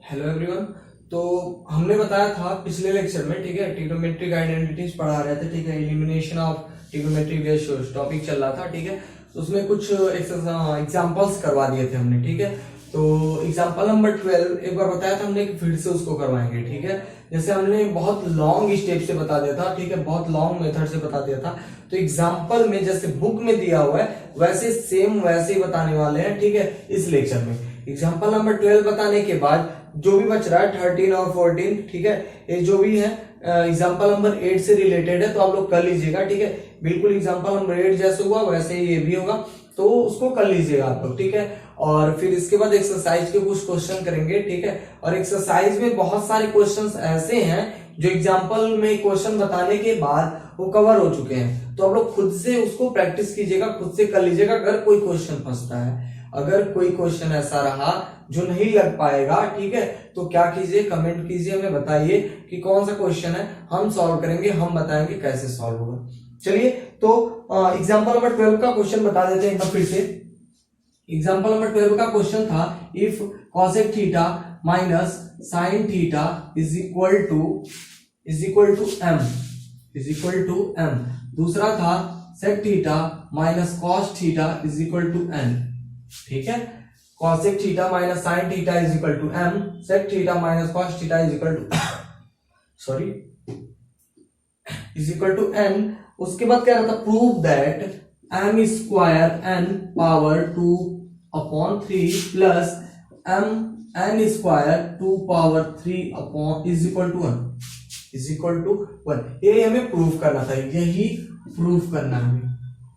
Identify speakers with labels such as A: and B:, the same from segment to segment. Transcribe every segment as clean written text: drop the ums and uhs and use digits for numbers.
A: Hello everyone. तो हमने बताया था पिछले लेक्चर में, ठीक है, ट्रिग्नोमेट्रिक आइडेंटिटीज पढ़ा रहे थे, ठीक है, elimination of trigonometric ratios topic चल रहा था, ठीक है। तो उसमें कुछ एग्जांपल्स करवा दिए थे हमने, ठीक है। तो एग्जांपल नंबर 12 एक बार बताया था हमने कि फिर से उसको करवाएंगे, ठीक है। जैसे हमने बहुत लॉन्ग स्टेप से बता दिया था, ठीक है, बहुत लॉन्ग मेथड से बता दिया था। तो एग्जांपल में जैसे बुक में दिया हुआ है वैसे सेम वैसे ही बताने वाले हैं, ठीक है, इस लेक्चर में। एग्जांपल नंबर 12 बताने के बाद जो भी बच रहा है 13 और 14, ठीक है, ये जो भी है एग्जांपल नंबर 8 से रिलेटेड है, तो आप लोग कर लीजिएगा, ठीक है। बिल्कुल एग्जांपल नंबर 8 जैसे हुआ वैसे ही ये भी होगा, तो उसको कर लीजिएगा आप लोग, ठीक है। और फिर इसके बाद एक्सरसाइज के कुछ क्वेश्चन करेंगे, ठीक है। और एक्सरसाइज में बहुत सारे क्वेश्चंस ऐसे हैं जो एग्जांपल में क्वेश्चन बताने के बाद वो कवर हो चुके हैं, तो आप लोग खुद से उसको प्रैक्टिस कीजिएगा, खुद से कर लीजिएगा। अगर कोई क्वेश्चन फंसता है, अगर कोई क्वेश्चन ऐसा रहा जो नहीं लग पाएगा, ठीक है, तो क्या कीजिए, कमेंट कीजिए, हमें बताइए कि कौन सा क्वेश्चन है, हम सॉल्व करेंगे, हम बताएंगे कैसे सॉल्व होगा। चलिए, तो एग्जांपल नंबर 12 का क्वेश्चन बता देते हैं एक बार फिर से। एग्जांपल नंबर 12 का क्वेश्चन था if cosec theta minus sine theta is equal to m। दूसरा था sec theta minus cos theta is equal to n, ठीक है। cosec theta minus sine theta is equal to m, sec theta minus cos theta is equal to n। उसके बाद क्या रहता, prove that m square n power 2 upon 3 plus m n square 2 power 3 upon is equal to 1। ये हमें prove करना था, यही prove करना है हमें,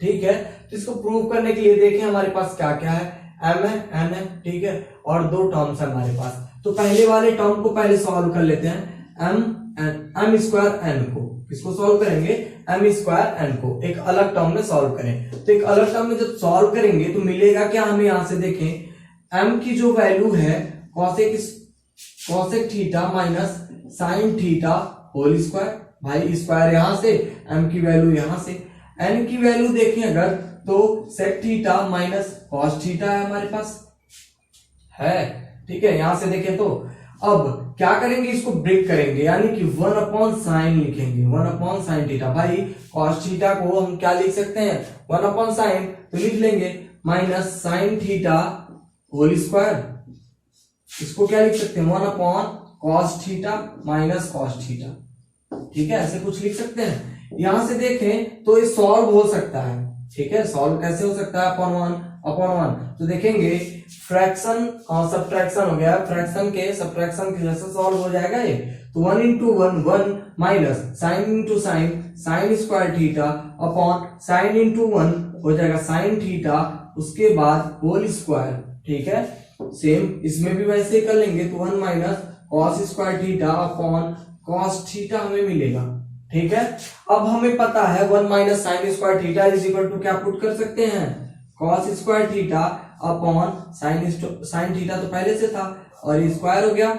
A: ठीक है। तो इसको प्रूव करने के लिए देखें हमारे पास क्या क्या है, m है, n है, ठीक है, और दो टर्म्स है हमारे पास। तो पहले वाले टर्म को पहले सॉल्व कर लेते हैं, m स्क्वायर n को, किसको सॉल्व करेंगे, m स्क्वायर n को एक अलग टर्म में सॉल्व करें। तो एक अलग टर्म में जब सॉल्व करेंगे तो मिलेगा क्या हमें, यहां से देखें m की जो वैल्यू है cosec theta minus sine theta whole square, भाई स्क्वायर यहां से, m की वैल्यू यहां से, n की वैल्यू देखें अगर तो sec theta minus cos theta है हमारे पास है, ठीक है। यहां से देखें तो अब क्या करेंगे, इसको ब्रेक करेंगे, यानी कि 1 अपॉन साइन लिखेंगे, 1 अपॉन साइन थीटा। भाई cos थीटा को हम क्या लिख सकते हैं, 1 अपॉन साइन, तो लिख लेंगे minus sine theta whole square, इसको क्या लिख सकते हैं, 1 upon cos theta minus cos theta, ठीक है, ऐसे कुछ लिख सकते हैं। यहां से देखें तो ये सॉल्व हो सकता है, ठीक है। सॉल्व कैसे हो सकता है, अपॉन वन। तो देखेंगे फ्रैक्शन और सब्ट्रैक्शन हो गया, फ्रैक्शन के सब्ट्रैक्शन के जैसे सॉल्व हो जाएगा ये। तो 1 into 1 minus sine into sine square theta upon sine into 1 हो जाएगा साइन थीटा, उसके बाद होल स्क्वायर, ठीक है। सेम इसमें भी वैसे ही कर लेंगे, तो 1 minus cos square theta upon cos theta हमें मिलेगा, ठीक है। अब हमें पता है 1 minus sine square theta is equal to क्या पुट कर सकते हैं, cos square theta upon sine theta तो पहले से था और ये स्क्वायर हो गया,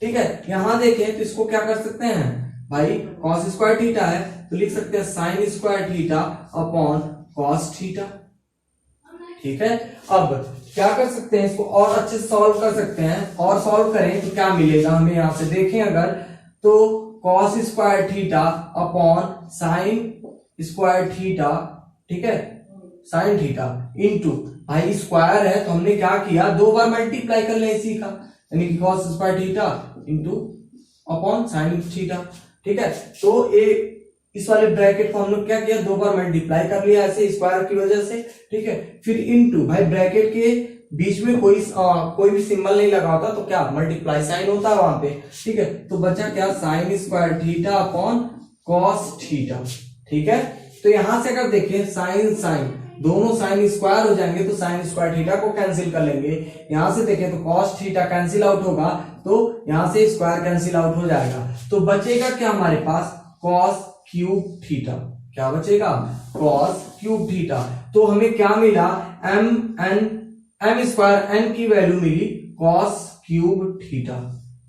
A: ठीक है। यहां देखें तो इसको क्या कर सकते हैं, भाई कॉस स्क्वायर थीटा है तो लिख सकते हैं sine square theta upon cos theta, ठीक है। अब क्या कर सकते हैं, इसको और अच्छे से सॉल्व कर सकते हैं, और सॉल्व करें तो क्या मिलेगा हमें, यहां से देखें अगर तो cos square theta upon sign square theta, ठीक है, साइन थीटा इंटू, भाई स्क्वायर है तो हमने क्या किया, दो बार मल्टीप्लाई कर ले इसी का, यानी कि cos square theta into upon sine theta, ठीक है। तो ये इस वाले ब्रैकेट को हम लोग क्या किया, दो बार मल्टीप्लाई कर लिया ऐसे स्क्वायर की वजह से, ठीक है। फिर इनटू, भाई ब्रैकेट के बीच में कोई भी सिंबल नहीं लगा होता तो क्या मल्टीप्लाई साइन होता है वहां पे, ठीक है। तो बचा क्या, sign square theta upon cos theta, ठीक है। तो यहां से अगर देखें साइन दोनों साइन स्क्वायर हो जाएंगे, तो साइन स्क्वायर थीटा को कैंसिल कर लेंगे। यहां से देखें तो कॉस थीटा कैंसिल आउट होगा, तो यहां से स्क्वायर कैंसिल आउट हो जाएगा, तो बचेगा क्या हमारे पास, कॉस क्यूब थीटा, क्या बचेगा, कॉस क्यूब थीटा। तो हमें क्या मिला, m स्क्वायर n की वैल्यू मिली कॉस क्यूब थीटा,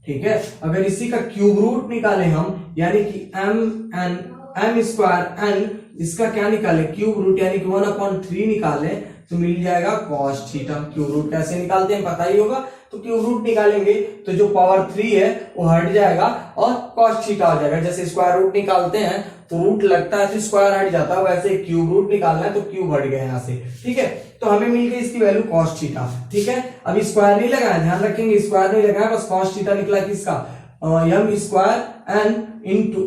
A: ठीक है। अगर इसी का क्यूब रूट निकाले हम, यानी कि m स्क्वायर n, इसका क्या निकाले, क्यूब रूट, यानी कि 1 अपॉन 3 निकाले, तो मिल जाएगा कॉस थीटा। क्यूब रूट कैसे निकालते हैं पता ही होगा, तो क्यूब रूट निकालेंगे तो जो पावर 3 है वो हट जाएगा और cos थीटा हो जाएगा। जैसे स्क्वायर रूट निकालते हैं तो रूट लगता है तो स्क्वायर हट जाता है, वैसे क्यूब रूट निकालना है तो क्यूब हट गया यहाँ से, ठीक है। तो हमें मिल गई इसकी वैल्यू cos थीटा, ठीक है। अभी स्क्वायर नहीं लगाया, ध्यान रखेंगे स्क्वायर नहीं लगाया, बस cos थीटा निकला किसका, m square n into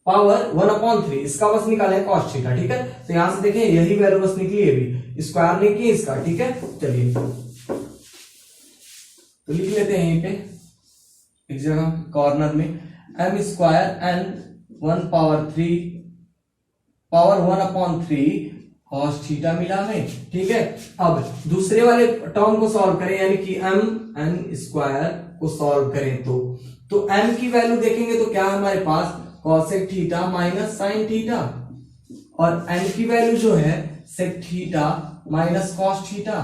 A: power 1/3, इसका बस निकाले cos थीटा, ठीक है। तो यहां से देखें यही वैल्यू बस निकली है, अभी स्क्वायर नहीं किया इसका, ठीक है। चलिए तो लिख लेते हैं यहीं पे एक जगह कॉर्नर में m square n 1/3 power 1/3 cos theta मिला हमें, ठीक है। अब दूसरे वाले टर्म को सॉल्व करें, यानी कि m n स्क्वायर को सॉल्व करें तो m की वैल्यू देखेंगे तो क्या हमारे पास cosec theta minus sine theta, और n की वैल्यू जो है sec theta minus cos theta,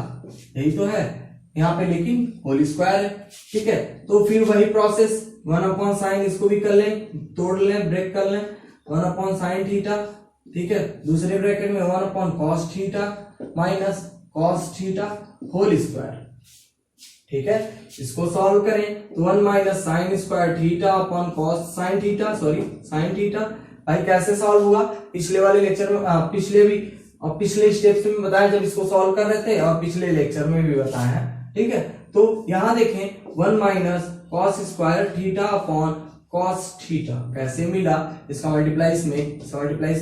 A: यही तो है यहाँ पे, लेकिन होल स्क्वायर है, ठीक है। तो फिर वही प्रोसेस 1/sin, इसको भी कर लें, तोड़ लें, ब्रेक कर लें, 1/sin थीटा, ठीक है। दूसरे ब्रैकेट में 1/cos theta minus cos theta whole square, ठीक है। इसको सॉल्व करें तो 1 minus sine square theta upon cos sine theta, sorry sine theta. भाई कैसे सॉल्व हुआ, पिछले वाले लेक्चर में पिछले स्टेप्स में बताया जब इसको सॉल्व कर रहे थे, और पिछले लेक्चर में भी बताया है, ठीक है। तो यहां देखें 1 minus cos square theta upon cos theta कैसे मिला, इसका मल्टीप्लाइज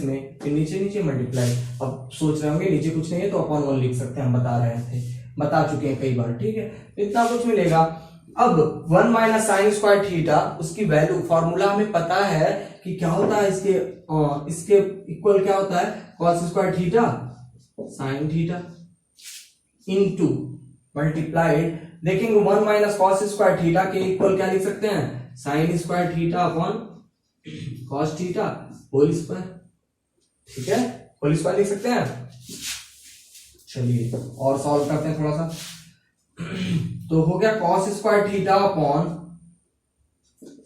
A: में फिर नीचे मल्टीप्लाई। अब सोच रहे होंगे नीचे कुछ नहीं है तो अपॉन 1 लिख सकते हैं, हम बता चुके हैं कई बार, ठीक है। इतना कुछ मिलेगा। अब 1 माइनस साइन स्क्वायर थीटा, उसकी वैल्यू फॉर्मूला हमें पता है कि क्या होता है, इसके इक्वल क्या होता है, cos square theta sine theta into multiplied, देखेंगे 1 माइनस cos स्क्वायर थीटा के इक्वल क्या लिख सकते हैं, sine square theta upon cos theta whole square, ठीक है, होल स्क्वायर लिख सकते हैं। चलिए और सॉल्व करते हैं थोड़ा सा। तो हो गया cos square theta upon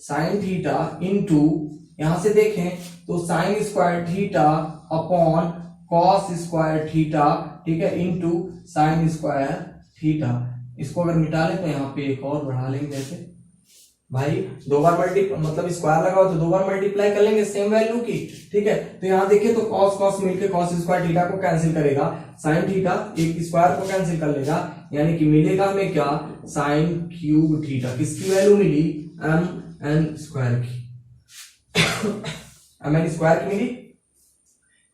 A: sine theta into, यहां से देखें तो sign square theta upon cos square theta, ठीक है, इनटू साइन स्क्वायर थीटा। इसको अगर मिटा लें तो यहाँ पे एक और बढ़ा लेंगे, जैसे भाई दो बार मतलब स्क्वायर लगाओ तो दो बार मल्टीप्लाई कर लेंगे सेम वैल्यू की, ठीक है। तो यहाँ देखिए तो cos मिलके cos स्क्वायर थीटा को कैंसिल करेगा, साइन थीटा एक स्क्वायर को कैंसिल कर लेगा, यानी कि मिलेगा हमें क्या, साइन क्यूब थीटा। किसकी वैल्यू मिली, mn स्क्वायर की mn स्क्वायर की मिली।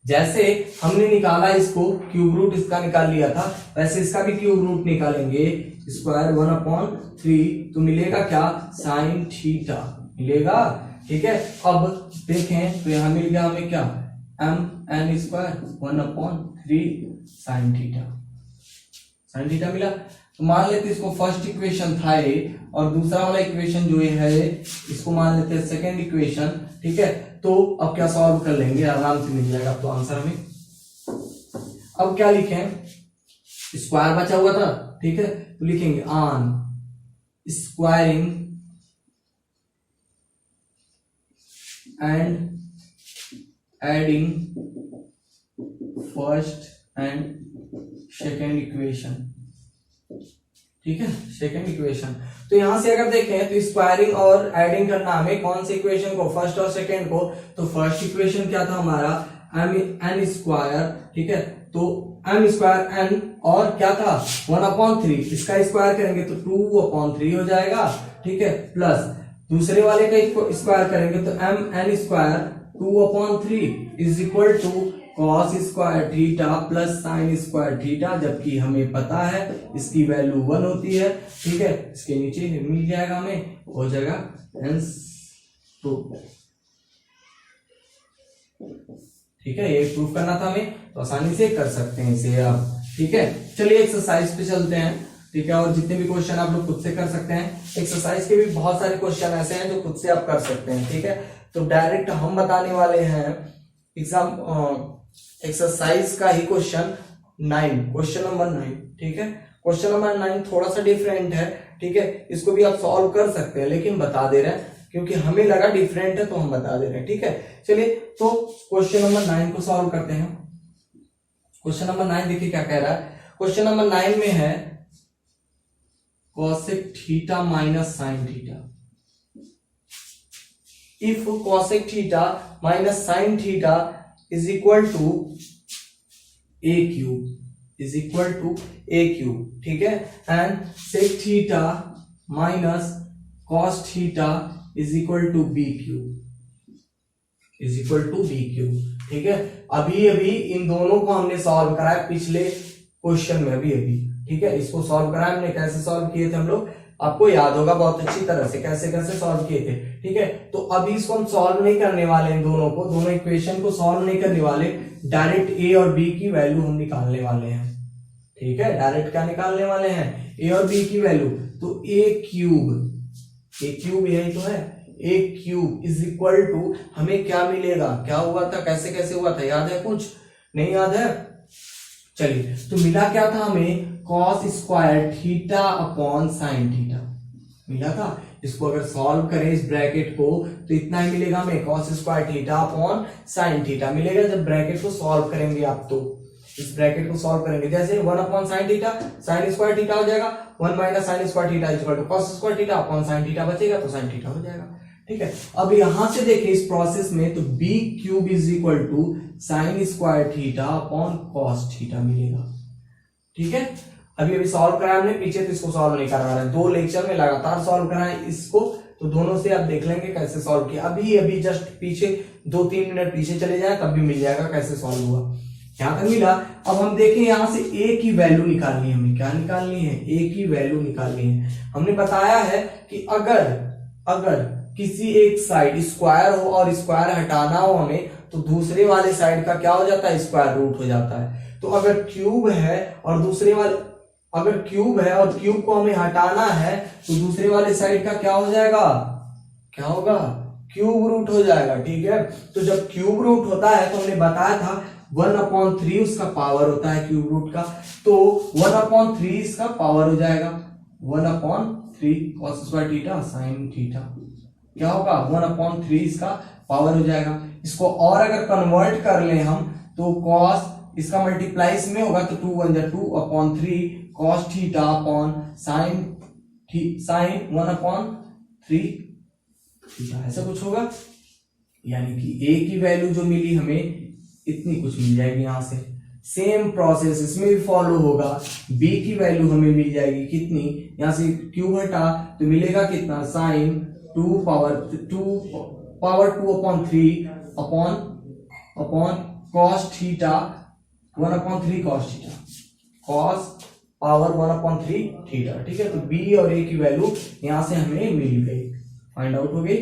A: जैसे हमने निकाला इसको क्यूब रूट इसका निकाल लिया था, वैसे इसका भी क्यूब रूट निकालेंगे, स्क्वायर 1/3 तो मिलेगा क्या, साइन थीटा मिलेगा, ठीक है। अब देखें तो यहां मिल गया हमें क्या, mn स्क्वायर 1/3 साइन थीटा मिला। तो मान लेते इसको फर्स्ट इक्वेशन था ये, और दूसरा वाला इक्वेशन जो है इसको मान लेते हैं सेकेंड इक्वेशन, ठीक है। तो अब क्या सॉल्व कर लेंगे, आराम से मिल जाएगा तो आंसर हमें। अब क्या लिखें, स्क्वायर बचा हुआ था, ठीक है, तो लिखेंगे on squaring and adding first and second equation, ठीक है, सेकेंड इक्वेशन। तो यहां से अगर देखें तो स्क्वायरिंग और एडिंग करना हमें कौन से इक्वेशन को, फर्स्ट और सेकेंड को। तो फर्स्ट इक्वेशन क्या था हमारा, एन स्क्वायर, ठीक है, तो एम स्क्वायर एन और क्या था 1/3, इसका स्क्वायर करेंगे तो 2/3 हो जाएगा, ठीक है, प्लस दूसरे वाले का स्क्वायर करेंगे तो m n square 2/3 is equal to cos square theta plus sine square theta, जबकि हमें पता है इसकी वैल्यू 1 होती है, ठीक है। इसके नीचे मिल जाएगा हमें, हो जाएगा हेंस प्रूफ, ठीक है। ये प्रूफ करना था हमें, तो आसानी से कर सकते हैं इसे आप, ठीक है। चलिए एक्सरसाइज पे चलते हैं, ठीक है, और जितने भी क्वेश्चन आप लोग खुद से कर सकते हैं। एक्सरसाइज के भी बहुत सारे क्वेश्चन ऐसे हैं जो खुद से आप कर सकते हैं, ठीक है। तो डायरेक्ट हम बताने वाले हैं एग्जाम एक्सरसाइज का ही क्वेश्चन नंबर 9, ठीक है। क्वेश्चन नंबर 9 थोड़ा सा डिफरेंट है, ठीक है, इसको भी आप सॉल्व कर सकते हैं, लेकिन बता दे रहे हैं क्योंकि हमें लगा डिफरेंट है तो हम बता दे रहे हैं, ठीक है। चलिए तो क्वेश्चन नंबर 9 को सॉल्व करते हैं। क्वेश्चन नंबर 9 देखिए क्या कह रहा है। क्वेश्चन नंबर 9 में है cosec theta minus sine theta. If cosec theta minus sine theta is equal to a cube is equal to a cube, ठीक है, and sec theta minus cos theta is equal to b cube is equal to b cube, ठीक है। अभी अभी इन दोनों को हमने solve करा है पिछले क्वेश्चन में, अभी अभी, ठीक है। इसको सॉल्व करा है हमने, कैसे सॉल्व किए थे हम लोग, आपको याद होगा बहुत अच्छी तरह से कैसे कैसे सॉल्व किए थे, ठीक है। तो अभी इसको हम सॉल्व नहीं करने वाले, इन दोनों को, दोनों इक्वेशन को सॉल्व नहीं करने वाले, डायरेक्ट ए और बी की वैल्यू हम निकालने वाले हैं, ठीक है। डायरेक्ट क्या निकालने वाले हैं, ए और बी की वैल्यू। तो ए क्यूब यही तो है, ए क्यूब इज इक्वल टू, हमें क्या मिलेगा, क्या हुआ था, कैसे कैसे हुआ था, याद है, कुछ नहीं याद है, चलिए। तो मिला क्या था हमें, cos square theta upon sine theta मिला था। इसको अगर सॉल्व करें इस ब्रैकेट को तो इतना ही मिलेगा हमें, cos square theta upon sine theta मिलेगा। जब ब्रैकेट को सॉल्व करेंगे आप, तो इस ब्रैकेट को सॉल्व करेंगे, जैसे 1 upon sine theta, sine square theta हो जाएगा, 1 minus sine square theta equal to cos square theta upon sine theta बचेगा, तो साइन थीटा हो जाएगा, ठीक है। अब यहां से देखिए इस प्रोसेस में, तो b cube is equal to sine square theta upon cos theta मिलेगा, ठीक है। अभी अभी सॉल्व कराया हमने पीछे, तो इसको सॉल्व नहीं करवा रहे, 2 लेक्चर में लगातार सॉल्व कराए इसको, तो दोनों से आप देख लेंगे कैसे सॉल्व किया। अभी अभी जस्ट पीछे 2-3 मिनट पीछे चले जाए तब भी मिल जाएगा कैसे सॉल्व हुआ, यहां तक मिला। अब हम देखें यहां से a की वैल्यू निकालनी है हमें, क्या निकालनी है, a की वैल्यू निकालनी है। हमने बताया है कि अगर किसी एक साइड स्क्वायर हो और स्क्वायर हटाना हो हमें, तो दूसरे वाले साइड का क्या हो जाता है, स्क्वायर रूट हो जाता है। तो अगर क्यूब है और क्यूब को हमें हटाना है, तो दूसरे वाले साइड का क्या हो जाएगा, क्या होगा, क्यूब रूट हो जाएगा, ठीक है। तो जब क्यूब रूट होता है, तो हमने बताया था 1/3 उसका पावर होता है क्यूब रूट का, तो 1/3 इसका पावर हो जाएगा, 1/3 cos square theta sine theta, क्या होगा, 1/3 इसका पावर हो जाएगा। इसको और अगर कन्वर्ट कर ले हम, तो cos इसका मल्टीप्लाई इसमें होगा, तो 2 1 2/3 cos theta upon sine 1/3 theta, ऐसा कुछ होगा। यानी कि a की वैल्यू जो मिली हमें इतनी कुछ मिल जाएगी यहां से। सेम प्रोसेस इसमें भी फॉलो होगा, b की वैल्यू हमें मिल जाएगी कितनी, यहां से क्यूब हटा तो मिलेगा कितना, sine 2 power 2/3 upon cos theta 1/3 cos theta, cos power 1/3 theta, ठीक है। तो b और a की वैल्यू यहां से हमें मिल गई, फाइंड आउट हो गई,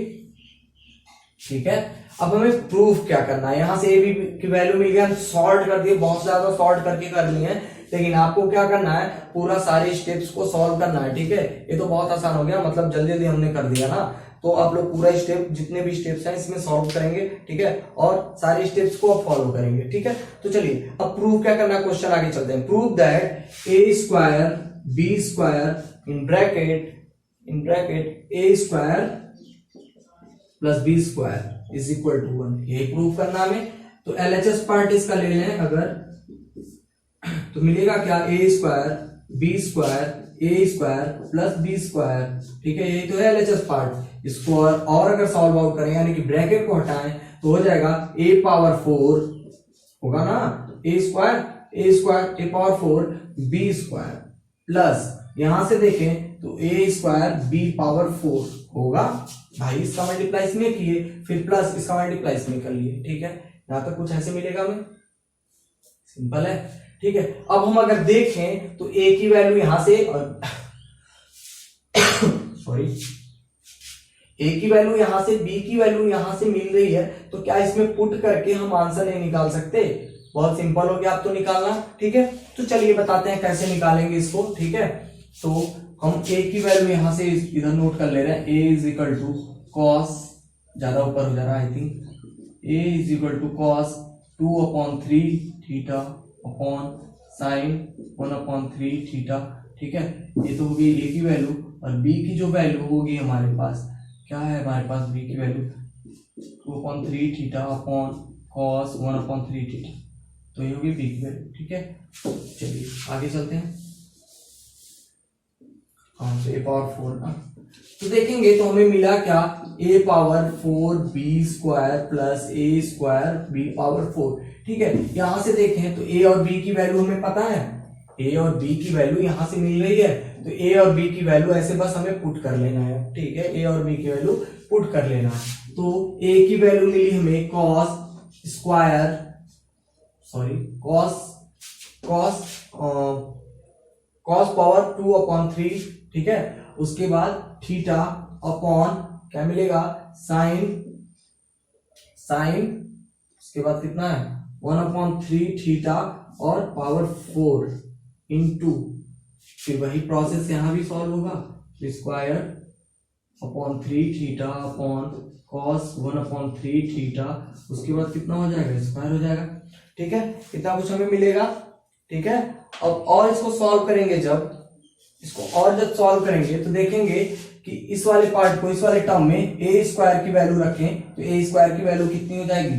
A: ठीक है। अब हमें प्रूफ क्या करना है, यहां से a b की वैल्यू मिल गया, सॉल्व कर दिए, बहुत ज्यादा सॉल्व करके कर लिए हैं, लेकिन आपको क्या करना है, पूरा सारे स्टेप्स को सॉल्व करना है, ठीक है। ये तो बहुत आसान हो गया, मतलब जल्दी जल्दी हमने कर दिया ना, तो आप लोग पूरा स्टेप, जितने भी स्टेप्स हैं इसमें सॉल्व करेंगे, ठीक है, और सारे स्टेप्स को आप फॉलो करेंगे, ठीक है। तो चलिए अब प्रूफ क्या करना है, क्वेश्चन आगे चलते हैं। Prove that a square b square in bracket a square plus b square is equal to 1, ये प्रूफ करना हमें। तो LHS पार्ट इसका ले लें अगर, तो मिलेगा क्या, a square b square a square plus b square, ठीक है, यही तो है LHS पार्ट। इसको और अगर सॉल्व आउट करें, यानी कि ब्रैकेट को हटाएं, तो हो जाएगा a पावर 4 होगा ना, a square a power 4 b square plus, यहां से देखें तो a स्क्वायर b पावर 4 होगा, भाई इसका मल्टीप्लाई इसमें किए, फिर प्लस इसका मल्टीप्लाई इसमें कर लिए, ठीक है। यहां तक कुछ ऐसे मिलेगा हमें, सिंपल है, ठीक है। अब हम अगर देखें तो a की वैल्यू यहां से सॉरी a की वैल्यू यहां से, b की वैल्यू यहां से मिल रही है, तो क्या इसमें पुट करके हम आंसर नहीं निकाल सकते, बहुत सिंपल हो गया, आप तो निकालना, ठीक है। तो चलिए बताते हैं कैसे निकालेंगे इसको, ठीक है। तो हम a की वैल्यू यहां से इधर नोट कर ले रहे हैं, a is equal to cos, ज्यादा ऊपर हो जा रहा है I think, a is equal to cos 2/3 theta upon sine 1/3 theta, ठीक है। ये तो होगी a की वैल्यू, और b की जो वैल्यू होगी हमारे पास, क्या है हमारे पास, b की value 2/3 theta upon cos 1/3 theta, तो ये होगी b की वैल्यू, ठीक है। चलिए आगे चलते हैं। हाँ, तो ए पावर 4 ना। तो देखेंगे तो हमें मिला क्या, ए पावर 4 बी स्क्वायर प्लस ए स्क्वायर बी पावर 4। ठीक है, यहां से देखें तो ए और बी की वैल्यू हमें पता है, ए और बी की वैल्यू यहां से मिल रही है, तो ए और बी की वैल्यू ऐसे बस हमें पुट कर लेना है। ठीक है, ए और बी की वैल्यू पुट कर लेना है। तो ए की वैल्यू मिली हमें cos square, sorry cos power 2/3। ठीक है, उसके बाद थीटा अपॉन क्या मिलेगा, साइन उसके बाद कितना है 1/3 थीटा और पावर 4 इंटू, फिर वही प्रोसेस यहां भी सॉल्व होगा, square upon 3 theta upon cos 1/3 theta, उसके बाद कितना हो जाएगा, स्क्वायर हो जाएगा। ठीक है, इतना कुछ हमें मिलेगा। ठीक है, अब और इसको सॉल्व करेंगे, जब सॉल्व करेंगे तो देखेंगे कि इस वाले पार्ट को, इस वाले टर्म में ए स्क्वायर की वैल्यू रखें तो ए स्क्वायर की वैल्यू कितनी हो जाएगी,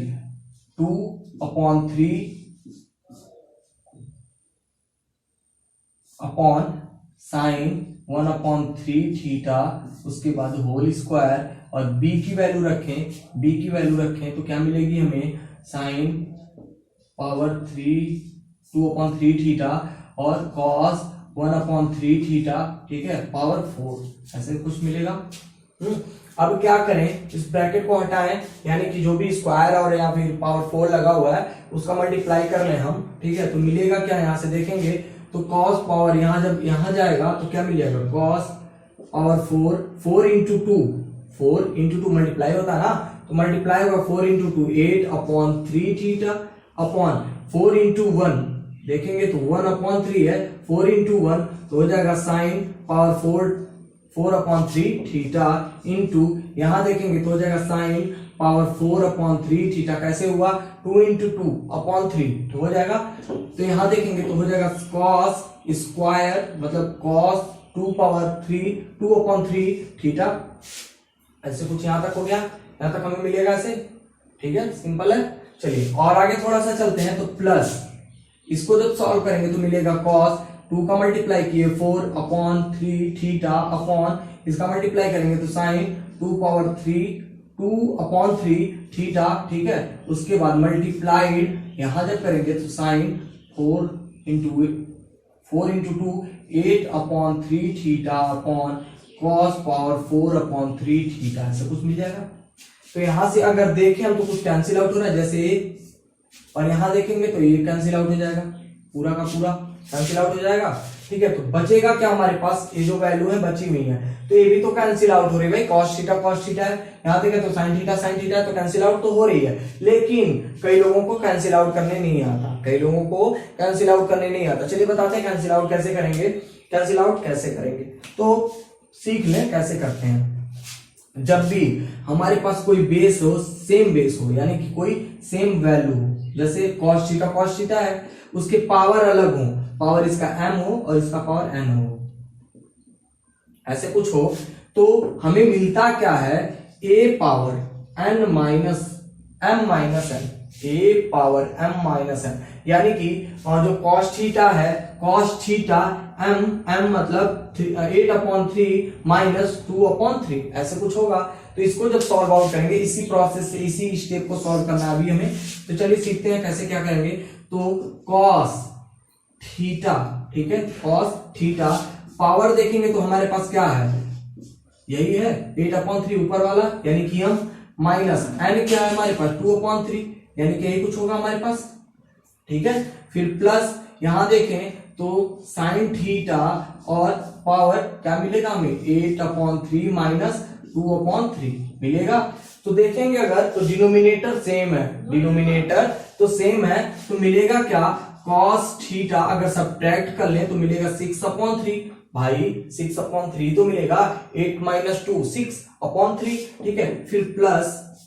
A: 2/3 अपॉन साइन 1/3 थीटा, उसके बाद होल स्क्वायर, और b की वैल्यू रखें तो क्या मिलेगी हमें, साइन पावर 2/3 थीटा और कॉस 1/3 थीटा। ठीक है, पावर 4 ऐसे कुछ मिलेगा। अब क्या करें, इस ब्रैकेट को हटाएं, यानी कि जो भी स्क्वायर और या फिर पावर 4 लगा हुआ है उसका मल्टीप्लाई कर लें हम। ठीक है, तो मिलेगा क्या, यहां से देखेंगे तो कॉस पावर यहां जब यहां जाएगा तो क्या मिल जाएगा, कॉस पावर 4 इंटू 2 मल्टीप्लाई होता है ना, तो मल्टीप्लाई होगा 4 इंटू 2 8/3 थीटा अपॉन 4 इंटू 1 देखेंगे तो 1/3 है, 4 इंटू 1 तो हो जाएगा साइन पावर 4/3 थीटा इंटू, यहां देखेंगे तो हो जाएगा साइन पावर 4/3 थीटा, कैसे हुआ 2 इंटू 2/3 तो हो जाएगा। तो यहां देखेंगे तो हो जाएगा कॉस स्क्वायर मतलब कॉस 2/3 थीटा, ऐसे कुछ यहां तक हो गया, यहां तक हमें मिलेगा ऐसे। ठीक है, सिंपल है। चलिए और आगे थोड़ा सा चलते हैं, तो प्लस इसको जब सॉल्व करेंगे तो मिलेगा कॉस 2 का मल्टीप्लाई किए 4/3 थीटा अपॉन, इसका मल्टीप्लाई करेंगे तो साइन 2/3 थीटा। ठीक है, उसके बाद मल्टीप्लाइड यहां जब करेंगे तो sine 4 into 2 8/3 theta upon cos power 4/3 theta, ऐसा कुछ मिल जाएगा। तो यहां से अगर देखें हम तो कुछ कैंसिल आउट हो रहा है, जैसे और यहां देखेंगे तो ये कैंसिल आउट हो जाएगा, पूरा का पूरा कैंसिल आउट हो जाएगा। ठीक है, तो बचेगा क्या हमारे पास, ये जो वैल्यू है बची हुई है, तो ये भी तो कैंसिल आउट हो रही है भाई, cos थीटा है, यहां देखें तो sin थीटा है, तो कैंसिल आउट तो हो रही है। लेकिन कई लोगों को कैंसिल आउट करने नहीं आता, चलिए बताते हैं कैंसिल आउट कैसे करेंगे, तो सीख लें कैसे करते हैं। जब भी हमारे पास कोई बेस हो, सेम बेस हो, यानी कि कोई सेम वैल्यू हो, जैसे cos थीटा है, उसके पावर अलग हो, पावर इसका m हो और इसका पावर n हो, ऐसे कुछ हो, तो हमें मिलता क्या है, a power n minus m minus n, a power m minus n, यानी कि जो cos थीटा है, cos थीटा m मतलब 8/3 माइनस 2/3, ऐसे कुछ होगा। तो इसको जब सॉल्व आउट करेंगे, इसी प्रोसेस से इसी स्टेप को सॉल्व करना है अभी हमें, तो चलिए सीखते हैं कैसे क्या करेंगे। तो cos थीटा, ठीक है, cos थीटा पावर देखेंगे तो हमारे पास क्या है, यही है 8/3 ऊपर वाला, यानी कि हम माइनस n क्या है हमारे पास 2/3, यानी कि यही कुछ होगा हमारे पास। ठीक है, फिर प्लस यहां देखें तो साइन थीटा और पावर क्या मिलेगा हमें 8/3 माइनस 2/3 मिलेगा। तो देखेंगे अगर तो डिनोमिनेटर सेम है, तो मिलेगा क्या, cos थीटा अगर सब्ट्रैक्ट कर लें तो मिलेगा 6/3, भाई 6/3 तो मिलेगा 8 माइनस 2 6/3। ठीक है, फिर प्लस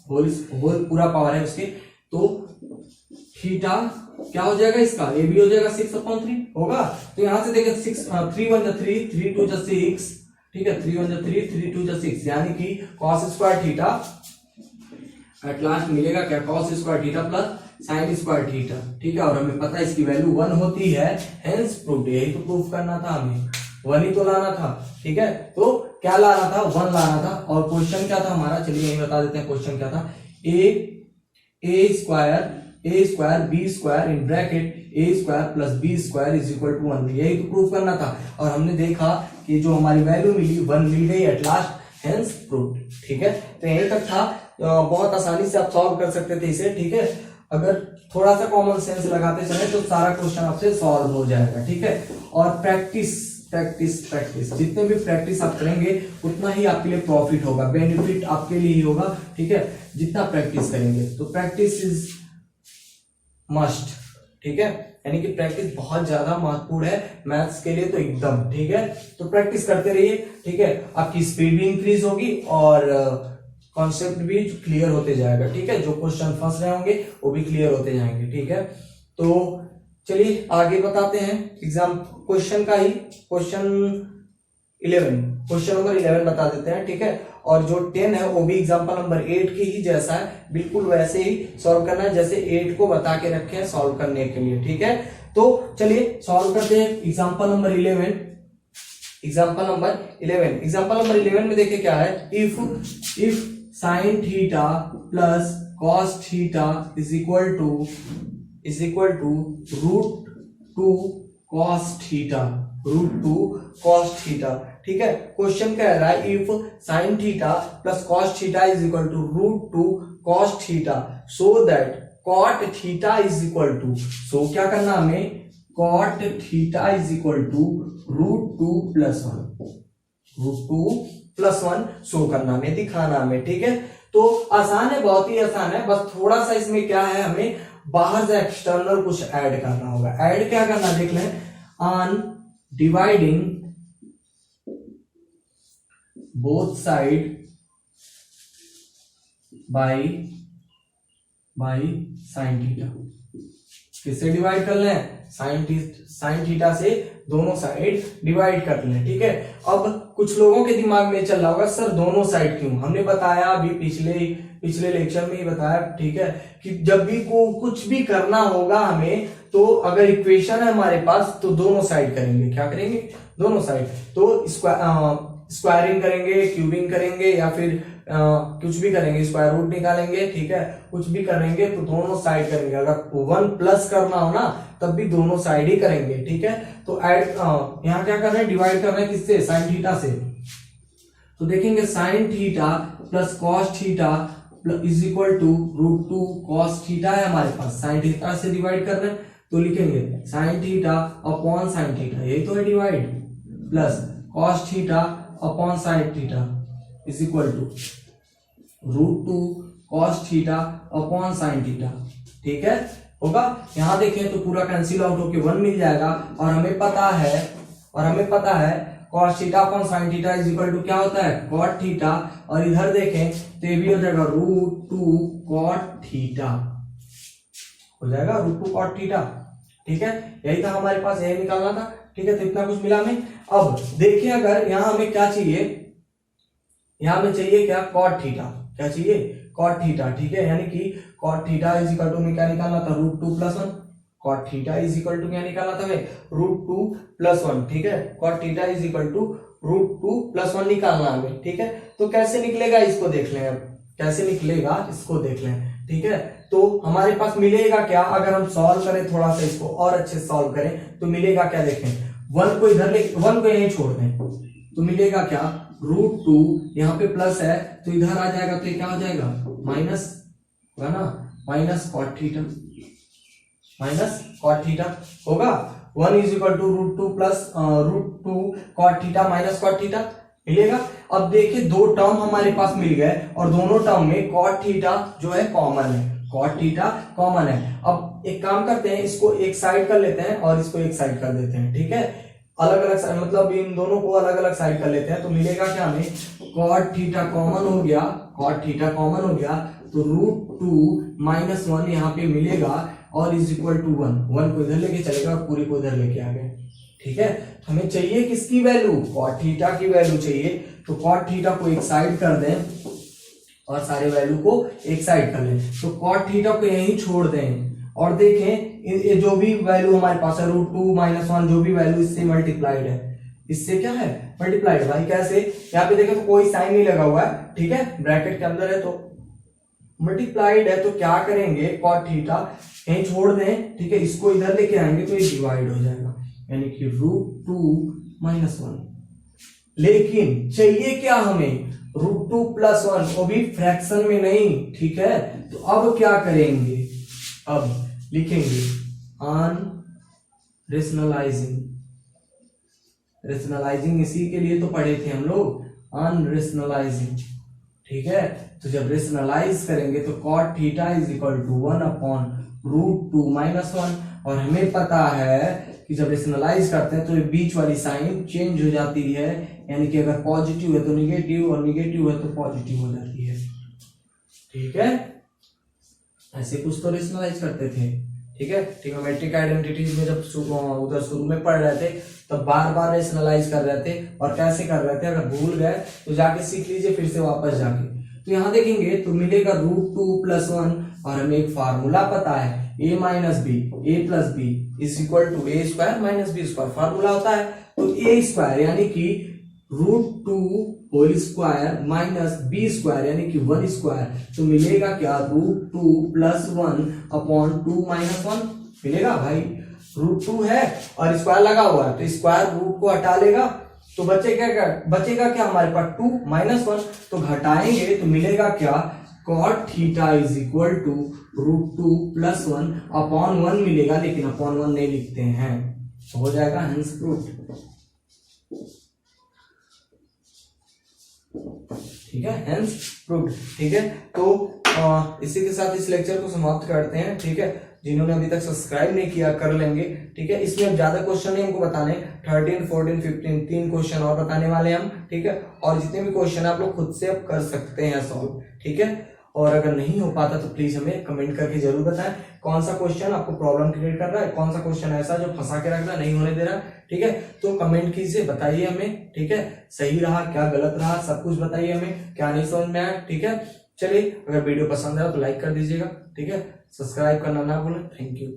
A: होल पूरा पावर है उसके, तो थीटा क्या हो जाएगा, इसका ये भी हो जाएगा 6/3 होगा। तो यहां से देखें 3 1 3 3 2 6, ठीक है, 3 1 3 3 2 6, यानी कि cos square theta at last मिलेगा क्या, cos square theta plus sin square theta. ठीक है, और हमें पता है इसकी वैल्यू 1 होती है, हेंस प्रूव्ड, यही तो प्रूफ करना था हमें, 1 ही तो लाना था, ठीक है। तो क्या लाना था, 1 लाना था। और क्वेश्चन क्या था हमारा, चलिए यही बता देते हैं क्वेश्चन क्या था। A square B square in bracket A square plus B square is equal to 1, यही तो प्रूफ करना था। और हमने देखा कि जो हमारी वैल्यू मिली 1 मिल गई एट लास्ट, हेंस प्रूफ, ठीक है। तो यही तक था, बहुत आसानी से आप सॉल्व कर सकते थे इसे, ठीक है। अगर थोड़ा सा कॉमन सेंस लगाते चले तो सारा क्वेश्चन आपसे सॉल्व हो जाएगा, ठीक है। और प्रैक्टिस प्रैक्टिस प्रैक्टिस, जितने भी प्रैक्टिस आप करेंगे उतना ही आपके लिए प्रॉफिट होगा, बेनिफिट आपके लिए ही होगा, ठीक है। जितना प्रैक्टिस करेंगे, तो प्रैक्टिस इज मस्ट, ठीक है। यानी कि प्रैक्टिस बहुत ज्यादा महत्वपूर्ण है मैथ्स के लिए, तो एकदम, ठीक है। तो प्रैक्टिस करते रहिए, ठीक है। आपकी स्पीड भी इंक्रीज होगी और कॉन्सेप्ट भी क्लियर होते जाएगा, ठीक है। जो क्वेश्चन फंस रहे होंगे वो भी क्लियर होते जाएंगे, ठीक है। तो चलिए आगे बताते हैं एग्जाम क्वेश्चन का ही, क्वेश्चन नंबर 11 बता देते हैं, ठीक है। और जो 10 है वो भी एग्जाम्पल नंबर 8 की ही जैसा है, बिल्कुल वैसे ही सॉल्व करना है जैसे 8 को बता के रखे हैं सॉल्व करने के लिए, ठीक है। तो चलिए सॉल्व करते हैं एग्जाम्पल नंबर 11। एग्जाम्पल नंबर 11 में देखिए क्या है, if sine theta plus cos theta is equal to root two cos theta, ठीक है। क्वेश्चन कह रहा है if sine theta plus cos theta is equal to root two cos theta so that cot theta is equal to, so क्या करना हमें, cot theta is equal to root two plus one show करना हमें, दिखाना हमें, ठीक है। तो आसान है, बहुत ही आसान है, बस थोड़ा सा इसमें क्या है, हमें बाहर से एक्सटर्नल कुछ ऐड करना होगा। ऐड क्या करना देख लें, on dividing both side by sine theta, किससे डिवाइड कर लें, साइन थीटा से दोनों साइड डिवाइड कर लें, ठीक है। अब कुछ लोगों के दिमाग में चल रहा होगा सर दोनों साइड क्यों, हमने बताया अभी पिछले लेक्चर में ही बताया, ठीक है, कि जब भी कुछ भी करना होगा हमें, तो अगर इक्वेशन है हमारे पास तो दोनों साइड करेंगे, क्या करेंगे, दोनों साइड। तो स्क्वायरिंग करेंगे, क्यूबिंग करेंगे, या फिर कुछ भी करेंगे, स्क्वायर रूट निकालेंगे, ठीक है, कुछ भी करेंगे तो दोनों साइड करेंगे। अगर 1 प्लस करना हो ना तब भी दोनों साइड ही करेंगे, ठीक है। तो ऐड यहाँ क्या कर रहे हैं, डिवाइड कर रहे हैं किससे, साइन थीटा से। तो देखेंगे sine theta plus cos theta is equal to root two cos theta है हमारे पास, साइन थीटा से डिवाइड कर रहे हैं तो लिखेंगे sine theta upon sine theta, यही तो है divide, plus cos theta upon sine theta is equal to root two cos theta upon sine theta, ठीक है, होगा। यहां देखें तो पूरा कैंसिल आउट होके 1 मिल जाएगा, और हमें पता है cos theta upon sine theta is equal to क्या होता है, कॉट थीटा, और इधर देखें तो ये भी हो जाएगा रूट टू कॉट थीटा, हो जाएगा रूट टू कॉट थीटा, ठीक है। यही था हमारे पास, यही निकालना था, ठीक है। तो इतना कुछ मिला हमें। अब देखिए अगर यहां हमें क्या चाहिए, यहां हमें चाहिए क्या, कॉट थीटा, क्या चाहिए, कॉट थीटा, ठीक है। यानी कि cot theta is equal to में क्या निकालना था, root two plus one, cot theta is equal to क्या निकालना था हमें, रूट टू प्लस वन, ठीक है। Cot theta is equal to root two plus one निकालना हमें, ठीक है। तो कैसे निकलेगा इसको देख लें, अब कैसे निकलेगा इसको देख लें, ठीक है। तो हमारे पास मिलेगा क्या, अगर हम सॉल्व करें थोड़ा सा इसको और अच्छे से सॉल्व करें तो मिलेगा क्या, देखें 1 को इधर ले, 1 को यहीं छोड़ दें तो मिलेगा क्या, रूट टू, यहाँ पे प्लस है तो इधर आ जाएगा तो ये क्या हो जाएगा, माइनस होगा ना, माइनस कॉट थीटा होगा। 1 is equal to root two plus root two cot theta minus cot theta मिलेगा। अब देखिए दो टर्म हमारे पास मिल गए और दोनों टर्म में कॉट थीटा जो है कॉमन है, कॉट थीटा कॉमन है। अब एक काम करते हैं, इसको एक साइड कर लेते हैं और इसको एक साइड कर देते हैं, ठीक है। अलग अलग साइड, मतलब इन दोनों को अलग अलग साइड कर लेते हैं तो मिलेगा क्या हमें, कॉट थीटा कॉमन हो गया, कॉट थीटा कॉमन हो गया तो रूट टू माइनस वन यहाँ पे मिलेगा और इज इक्वल टू 1 को इधर लेके चलेगा और पूरी को इधर लेके आ गए, ठीक है। हमें चाहिए किसकी वैल्यू, कॉट थीटा की वैल्यू चाहिए, तो कॉट थीटा को एक साइड कर दें और सारे वैल्यू को एक साइड कर लें, तो कॉट थीटा को यहीं छोड़ दें और देखें ये जो भी वैल्यू हमारे पास है रूट टू माइनस वन, जो भी वैल्यू इससे मल्टीप्लाइड है इससे क्या है मल्टीप्लाइड। भाई कैसे, यहाँ पे देखो तो कोई साइन नहीं लगा हुआ है, ठीक है, ब्रैकेट के अंदर है तो मल्टीप्लाइड है, तो क्या करेंगे कॉट थीटा यहीं छोड़ दें, ठीक है, इसको इधर लेके आएंगे तो ये डिवाइड हो जाएगा, यानी कि √2 - 1। लेकिन चाहिए क्या हमें, √2 + 1, वो भी फ्रैक्शन में नहीं, ठीक है। तो अब क्या करेंगे, अब लिखेंगे ऑन रेशनलाइजिंग, रेशनलाइजिंग इसी के लिए तो पढ़े थे हम लोग, ऑन रेशनलाइजिंग, ठीक है। तो जब रेशनलाइज करेंगे तो cot θ = 1/√2 - 1, और हमें पता है कि जब रेशनलाइज करते हैं तो ये बीच वाली साइन चेंज हो जाती है, यानी कि अगर पॉजिटिव है तो निगेटिव और निगेटिव है तो पॉजिटिव हो जाती है, ठीक है। ऐसे कुछ तो रेशनलाइज करते थे, ठीक है। ट्रिग्नोमेट्रिक आइडेंटिटीज में जब उधर शुरू में पढ़ रहे थे तब बार बार रेशनलाइज कर रहे थे, और कैसे कर रहे थे अगर भूल गए तो जाके सीख लीजिए फिर से वापस जाके। तो यहाँ देखेंगे तो मिलेगा √2 + 1, और हमें एक फार्मूला पता है a - b, a + b = a² - b², formula होता है। तो a² यानी कि √2² - b² यानी कि 1², तो मिलेगा क्या, √2 + 1/2 - 1 मिलेगा। भाई √2 है और स्क्वायर लगा हुआ है तो स्क्वायर रूट को हटा लेगा, तो बचेगा क्या हमारे पास 2 - 1, तो घटाएंगे तो मिलेगा क्या, cot θ = √2 + 1/1 मिलेगा, लेकिन /1 नहीं लिखते हैं, तो हो जाएगा हेंस प्रूव्ड, ठीक है, हेंस प्रूव्ड, ठीक है। तो इसी के साथ इस लेक्चर को समाप्त करते हैं, ठीक है। जिन्होंने अभी तक सब्सक्राइब नहीं किया कर लेंगे, ठीक है। इसमें अब ज्यादा क्वेश्चन नहीं हमको बताने, 13, 14, 15 3 क्वेश्चन और बताने वाले हम, ठीक है। और जितने भी क्वेश्चन आप लोग खुद से अब कर सकते हैं सॉल्व, ठीक है। और अगर नहीं हो पाता तो प्लीज हमें कमेंट करके जरूर बताएं कौन सा क्वेश्चन आपको प्रॉब्लम क्रिएट कर रहा है, कौन सा क्वेश्चन ऐसा जो फंसा के रख रहा नहीं होने दे रहा, ठीक है। तो कमेंट कीजिए, बताइए हमें, ठीक है, सही रहा क्या गलत रहा सब कुछ बताइए हमें, क्या नहीं समझ में आया, ठीक है। चलिए, अगर वीडियो पसंद आया तो लाइक कर दीजिएगा, ठीक है, सब्सक्राइब करना ना भूलें। Thank you.